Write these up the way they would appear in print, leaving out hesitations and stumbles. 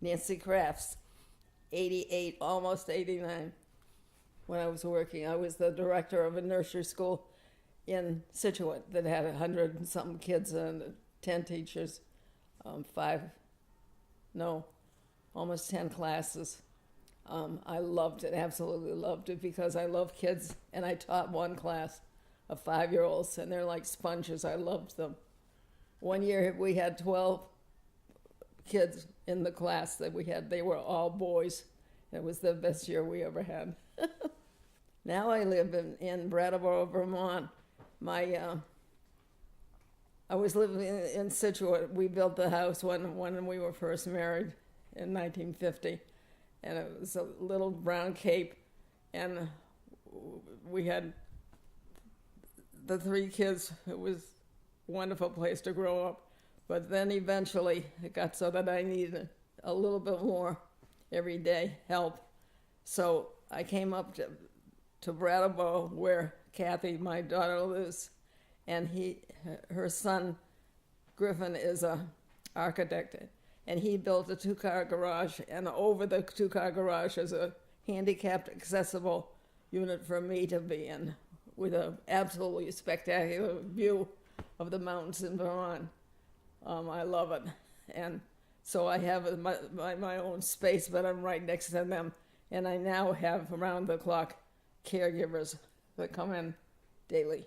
Nancy Crafts, 88, almost 89. When I was working, I was the director of a nursery school in Situate that had 100 and something kids and 10 teachers, five, no, almost 10 classes. I loved it, absolutely loved it, because I love kids, and I taught one class of 5-year-olds, and they're like sponges. I loved them. One year we had 12 kids in the class that we had. They were all boys. It was the best year we ever had. Now I live in Brattleboro, Vermont. I was living in Situate. We built the house when we were first married in 1950, and it was a little brown cape, and we had the 3 kids. It was a wonderful place to grow up, but then eventually it got so that I needed a little bit more everyday help. So I came up to Brattleboro, where Kathy, my daughter, lives, and her son Griffin is a architect, and he built a 2-car garage, and over the 2-car garage is a handicapped accessible unit for me to be in, with an absolutely spectacular view of the mountains in Vermont. I love it, and so I have my own space, but I'm right next to them, and I now have around the clock caregivers that come in daily.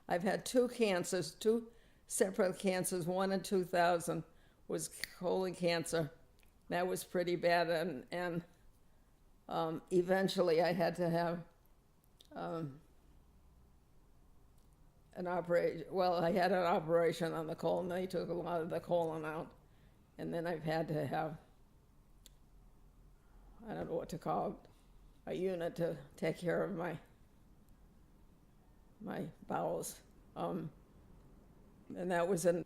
I've had 2 cancers, 2 separate cancers. One in 2000 was colon cancer. That was pretty bad, and eventually I had to have an operation. Well, I had an operation on the colon. They took a lot of the colon out, and then I've had to have, I don't know what to call it, a unit to take care of my bowels. And that was in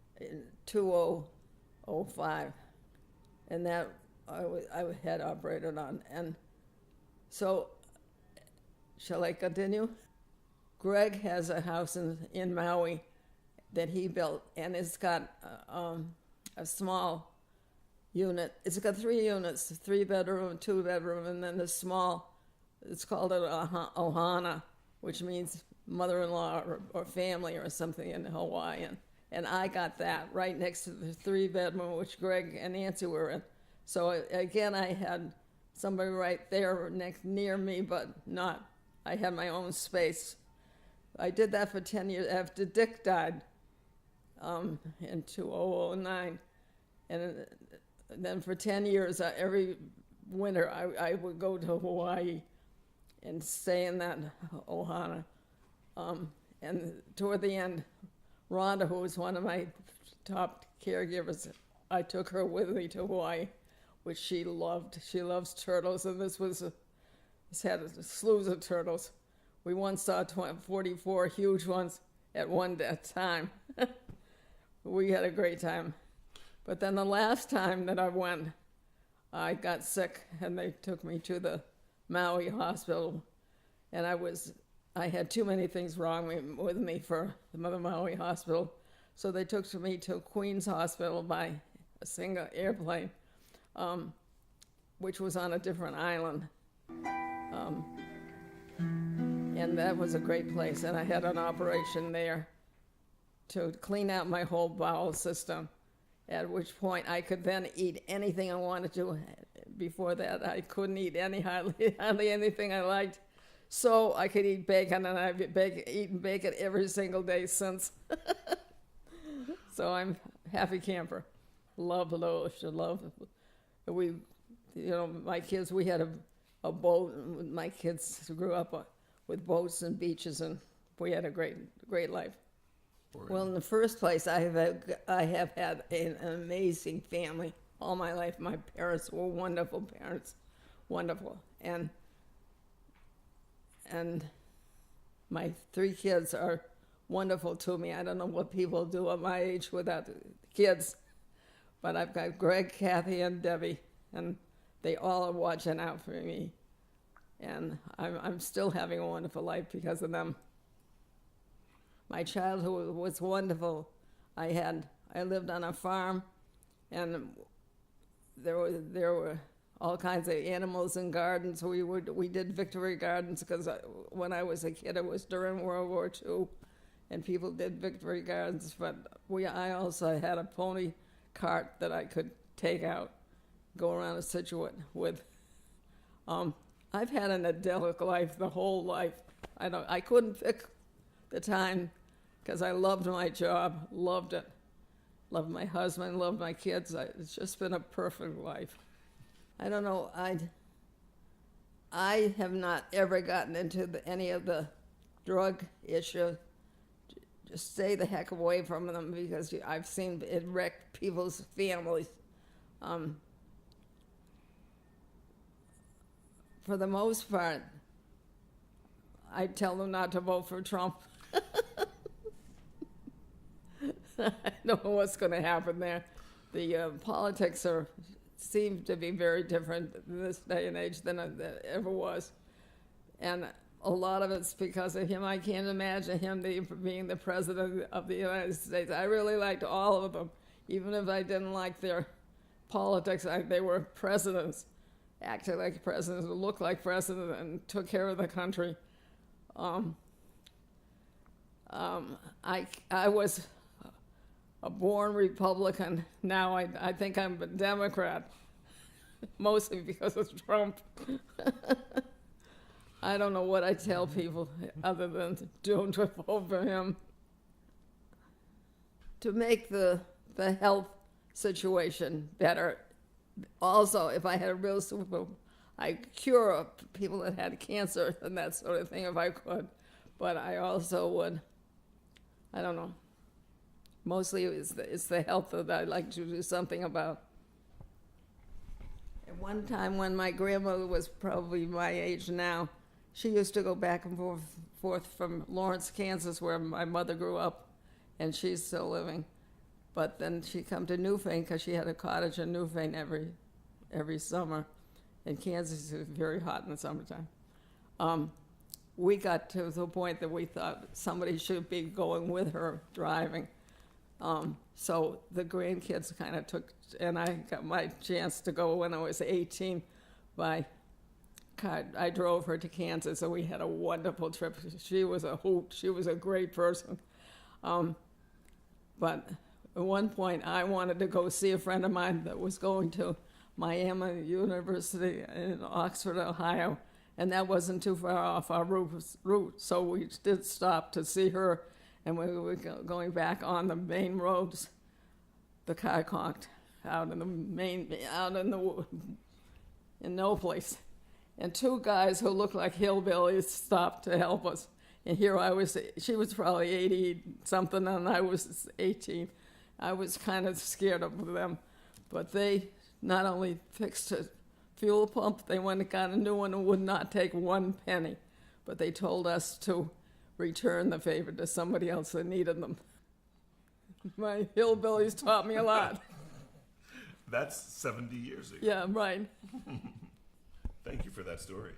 2005, and that I had operated on. And so, shall I continue? Greg has a house in Maui that he built, and it's got a small unit. It's got 3 units, 3-bedroom, 2-bedroom, and then the small, it's called an ohana, which means mother-in-law or family or something in Hawaiian. And I got that right next to the 3-bedroom, which Greg and Nancy were in. So again, I had somebody right there near me, but not. I had my own space. I did that for 10 years after Dick died in 2009. And then for 10 years, every winter, I would go to Hawaii and stay in that ohana. And toward the end, Rhonda, who was one of my top caregivers, I took her with me to Hawaii, which she loved. She loves turtles, and this had slews of turtles. We once saw 44 huge ones at one time. We had a great time. But then the last time that I went, I got sick, and they took me to the Maui hospital, and I had too many things wrong with me for the Mother Maui Hospital. So they took me to Queens Hospital by a single airplane, which was on a different island. And that was a great place. And I had an operation there to clean out my whole bowel system, at which point I could then eat anything I wanted to. Before that, I couldn't eat hardly anything I liked. So I could eat bacon, and I've eaten bacon every single day since. So I'm happy camper. Love Loesch, love. My kids, we had a boat. My kids grew up with boats and beaches, and we had a great life. Well, in the first place, I have had an amazing family all my life. My parents were wonderful parents, wonderful, and my 3 kids are wonderful to me. I don't know what people do at my age without kids, but I've got Greg, Kathy, and Debbie, and they all are watching out for me, and I'm still having a wonderful life because of them. My childhood was wonderful. I lived on a farm, and there were all kinds of animals and gardens. We did Victory Gardens because when I was a kid, it was during World War II, and people did Victory Gardens. But I also had a pony cart that I could take out, go around a Situate with. I've had an idyllic life the whole life. I couldn't pick the time because I loved my job, loved it, loved my husband, loved my kids. It's just been a perfect life. I don't know. I have not ever gotten into any of the drug issue. Just stay the heck away from them because I've seen it wreck people's families. For the most part, I tell them not to vote for Trump. I don't know what's going to happen there. The politics seem to be very different in this day and age than it ever was. And a lot of it's because of him. I can't imagine him being the president of the United States. I really liked all of them. Even if I didn't like their politics, they were presidents, acted like presidents, looked like presidents, and took care of the country. I was a born Republican. Now I think I'm a Democrat, mostly because of Trump. I don't know what I tell people other than don't vote for him. To make the health situation better, also, if I had a real super, I'd cure people that had cancer and that sort of thing if I could. But I also would, I don't know, mostly it's the health that I'd like to do something about. At one time when my grandmother was probably my age now, she used to go back and forth from Lawrence, Kansas, where my mother grew up, and she's still living. But then she'd come to Newfane because she had a cottage in Newfane every summer. And Kansas is very hot in the summertime. We got to the point that we thought somebody should be going with her driving. So the grandkids kind of took, and I got my chance to go when I was 18 by car. I drove her to Kansas, and we had a wonderful trip. She was a hoot. She was a great person. But at one point, I wanted to go see a friend of mine that was going to Miami University in Oxford, Ohio, and that wasn't too far off our route. So we did stop to see her, and we were going back on the main roads. The car conked out in no place. And two guys who looked like hillbillies stopped to help us. And here I was, she was probably 80-something, and I was 18. I was kind of scared of them. But they not only fixed a fuel pump, they went and got a new one and would not take 1 penny. But they told us to return the favor to somebody else that needed them. My hillbillies taught me a lot. That's 70 years ago. Yeah, right. Thank you for that story.